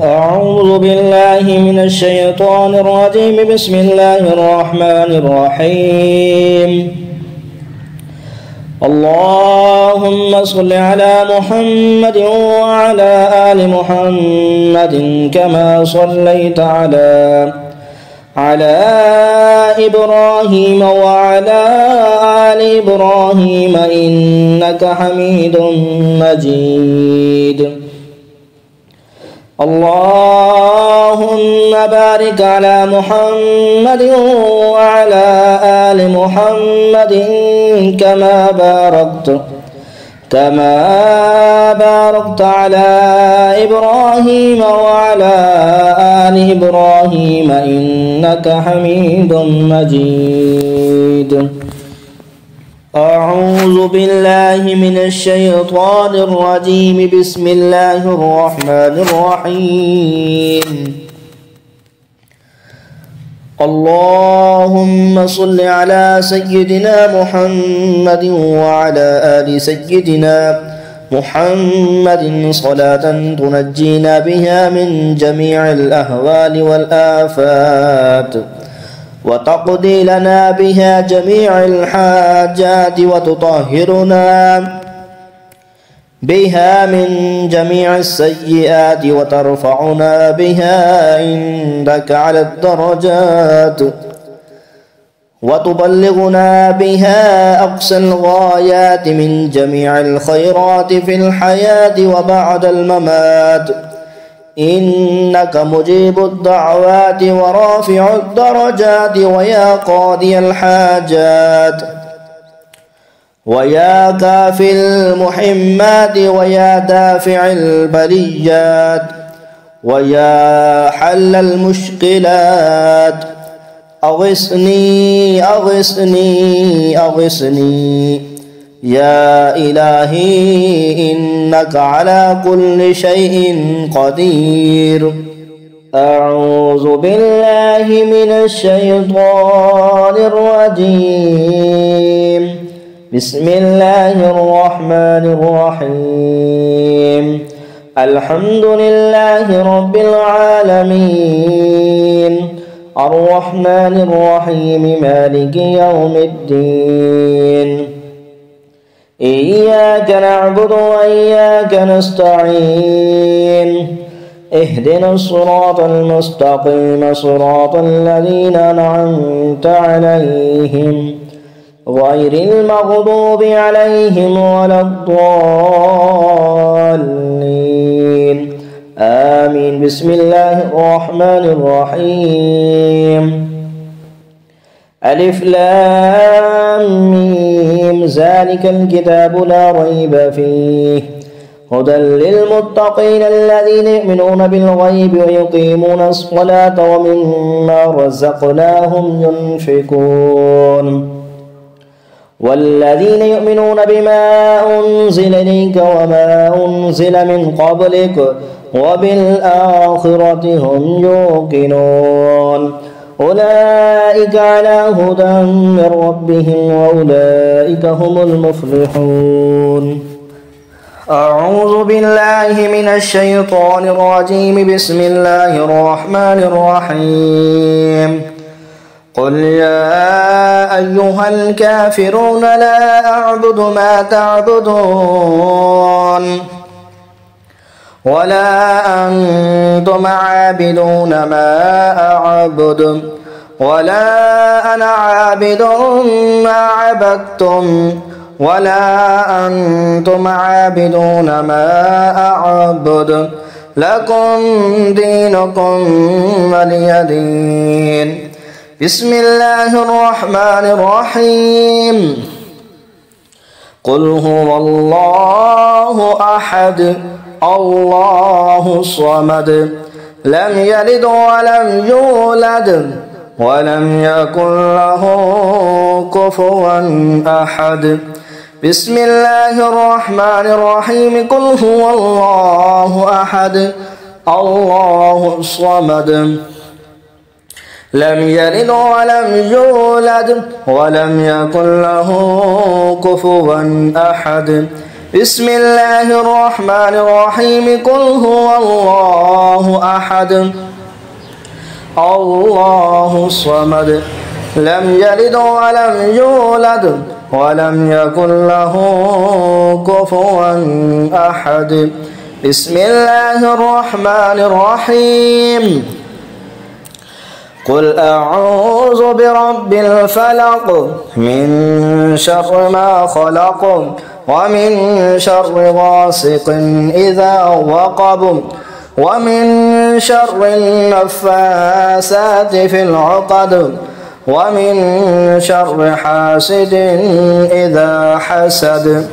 أعوذ بالله من الشيطان الرجيم. بسم الله الرحمن الرحيم. اللهم صل على محمد وعلى آل محمد كما صليت على إبراهيم وعلى آل إبراهيم إنك حميد مجيد. اللهم بارك على محمد وعلى آل محمد كما باركت على إبراهيم وعلى آل إبراهيم إنك حميد مجيد. أعوذ بالله من الشيطان الرجيم. بسم الله الرحمن الرحيم. اللهم صل على سيدنا محمد وعلى آل سيدنا محمد صلاة تنجينا بها من جميع الأهوال والآفات وتقضي لنا بها جميع الحاجات وتطهرنا بها من جميع السيئات وترفعنا بها عندك على الدرجات وتبلغنا بها أقصى الغايات من جميع الخيرات في الحياة وبعد الممات. إنك مجيب الدعوات ورافع الدرجات ويا قاضي الحاجات ويا كافي المحمات ويا دافع البليات ويا حل المشكلات. أغثني أغثني أغثني يا إلهي إنك على كل شيء قدير. أعوذ بالله من الشيطان الرجيم. بسم الله الرحمن الرحيم. الحمد لله رب العالمين الرحمن الرحيم مالك يوم الدين. إياك نعبد وإياك نستعين. اهدنا الصراط المستقيم صراط الذين أنعمت عليهم غير المغضوب عليهم ولا الضالين. آمين. بسم الله الرحمن الرحيم. ألف لام ميم ذلك الكتاب لا ريب فيه هدى للمتقين الذين يؤمنون بالغيب ويقيمون الصلاة ومما رزقناهم ينفقون. والذين يؤمنون بما أنزل إليك وما أنزل من قبلك وبالآخرة هم يوقنون. أولئك على هدى من ربهم وأولئك هم المفلحون. أعوذ بالله من الشيطان الرجيم. بسم الله الرحمن الرحيم. قل يا أيها الكافرون لا أعبد ما تعبدون ولا أنتم عابدون ما أعبد ولا أنا عابد ما عبدتم ولا أنتم عابدون ما أعبد لكم دينكم ولي دين. بسم الله الرحمن الرحيم. قل هو الله أحد الله الصمد لم يلد ولم يولد ولم يكن له كفوا أحد. بسم الله الرحمن الرحيم. قل هو الله أحد الله الصمد لم يلد ولم يولد ولم يكن له كفوا أحد. بسم الله الرحمن الرحيم قل هو الله أحد الله الصمد لم يلد ولم يولد ولم يكن له كفوا أحد بسم الله الرحمن الرحيم قل أعوذ برب الفلق من شر ما خلق ومن شر غاسق إذا وقب ومن شر النفاثات في العقد ومن شر حاسد إذا حسد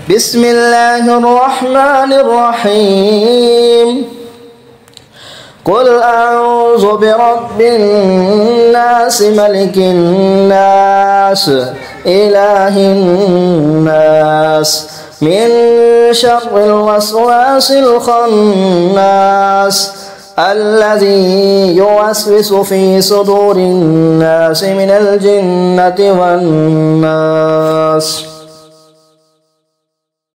بسم الله الرحمن الرحيم قل أعوذ برب الناس ملك الناس إله الناس من شر الوسواس الخناس الذي يوسوس في صدور الناس من الجنة والناس